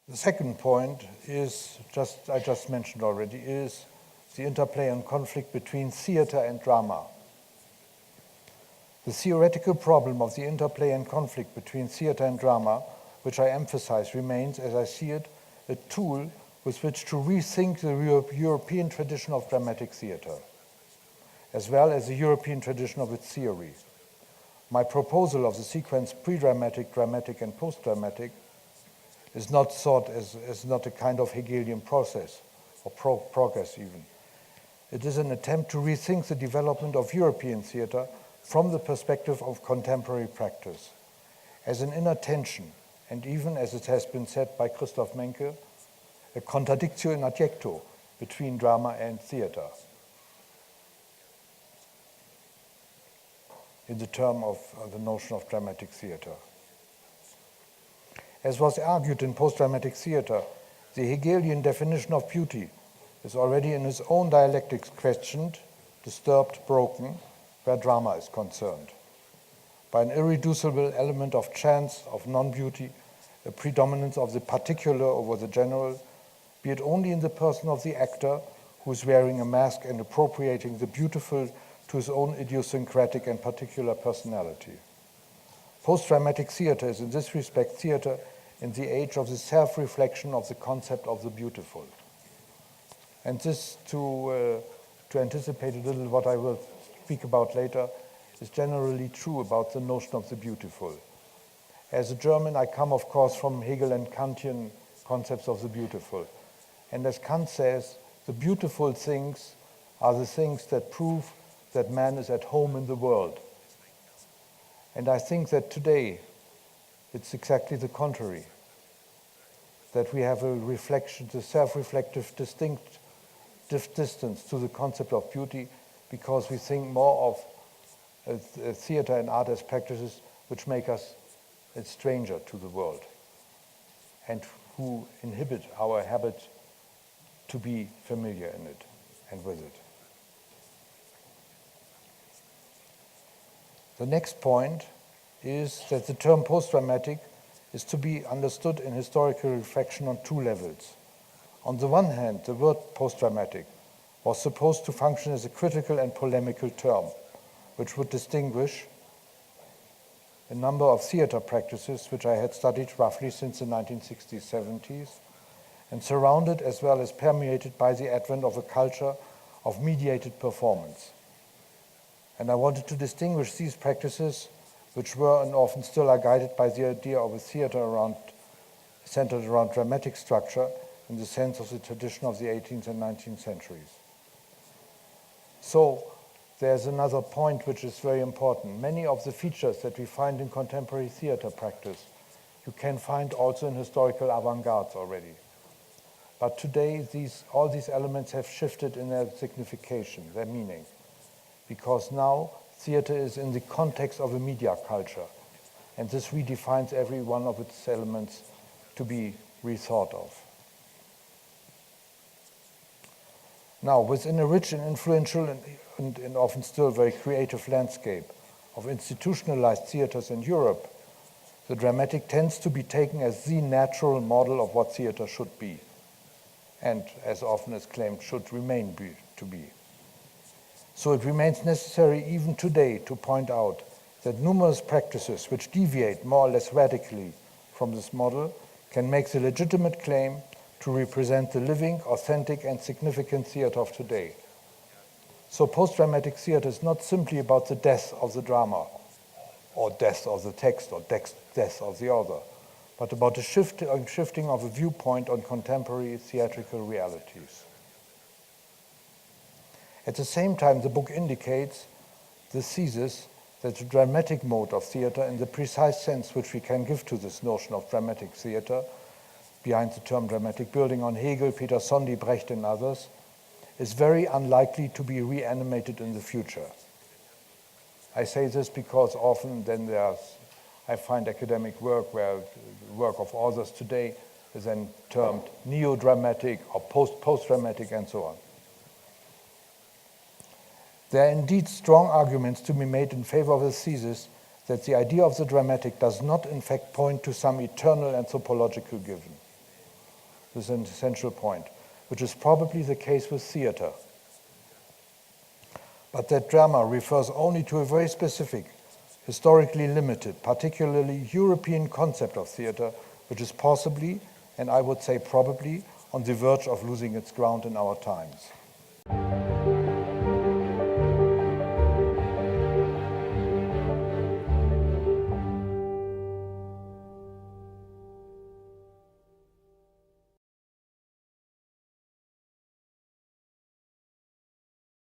The second point is, I just mentioned already, is the interplay and conflict between theater and drama. The theoretical problem of the interplay and conflict between theater and drama, which I emphasize, remains, as I see it, a tool with which to rethink the European tradition of dramatic theater, as well as the European tradition of its theory. My proposal of the sequence pre-dramatic, dramatic, and post-dramatic is not thought as not a kind of Hegelian process, or progress even. It is an attempt to rethink the development of European theater from the perspective of contemporary practice, as an inner tension, and even, as it has been said by Christoph Menke, a contradictio in adjecto between drama and theater, in the term of the notion of dramatic theater. As was argued in post-dramatic theater, the Hegelian definition of beauty is already in its own dialectics questioned, disturbed, broken, where drama is concerned, by an irreducible element of chance, of non-beauty, a predominance of the particular over the general, be it only in the person of the actor who is wearing a mask and appropriating the beautiful to his own idiosyncratic and particular personality. Post-dramatic theater is in this respect theater in the age of the self-reflection of the concept of the beautiful. And this, to anticipate a little what I will speak about later, is generally true about the notion of the beautiful. As a German, I come, of course, from Hegel and Kantian concepts of the beautiful. And as Kant says, the beautiful things are the things that prove that man is at home in the world. And I think that today, it's exactly the contrary, that we have a reflection, the self-reflective, distinct distance to the concept of beauty, because we think more of theater and art as practices which make us a stranger to the world and who inhibit our habit to be familiar in it and with it. The next point is that the term post-dramatic is to be understood in historical reflection on two levels. On the one hand, the word post-dramatic was supposed to function as a critical and polemical term, which would distinguish a number of theater practices which I had studied roughly since the 1960s, 70s, and surrounded as well as permeated by the advent of a culture of mediated performance. And I wanted to distinguish these practices, which were and often still are guided by the idea of a theater centered around dramatic structure in the sense of the tradition of the 18th and 19th centuries. So there's another point which is very important. Many of the features that we find in contemporary theater practice, you can find also in historical avant-gardes already. But today, all these elements have shifted in their signification, their meaning, because now theater is in the context of a media culture, and this redefines every one of its elements to be rethought of. Now, within a rich and influential and often still very creative landscape of institutionalized theaters in Europe, the dramatic tends to be taken as the natural model of what theater should be, and as often as claimed, should remain to be. So it remains necessary even today to point out that numerous practices which deviate more or less radically from this model can make the legitimate claim to represent the living, authentic, and significant theater of today. So post-dramatic theater is not simply about the death of the drama, or death of the text, or death of the author, but about a shifting of a viewpoint on contemporary theatrical realities. At the same time, the book indicates the thesis that the dramatic mode of theater, in the precise sense which we can give to this notion of dramatic theater, behind the term dramatic, building on Hegel, Peter Sondy, Brecht, and others, is very unlikely to be reanimated in the future. I say this because often then I find academic work where the work of authors today is then termed neo-dramatic or post-dramatic and so on. There are indeed strong arguments to be made in favor of the thesis that the idea of the dramatic does not in fact point to some eternal anthropological given. This is an essential point, which is probably the case with theater. But that drama refers only to a very specific, historically limited, particularly European concept of theater, which is possibly, and I would say probably, on the verge of losing its ground in our times.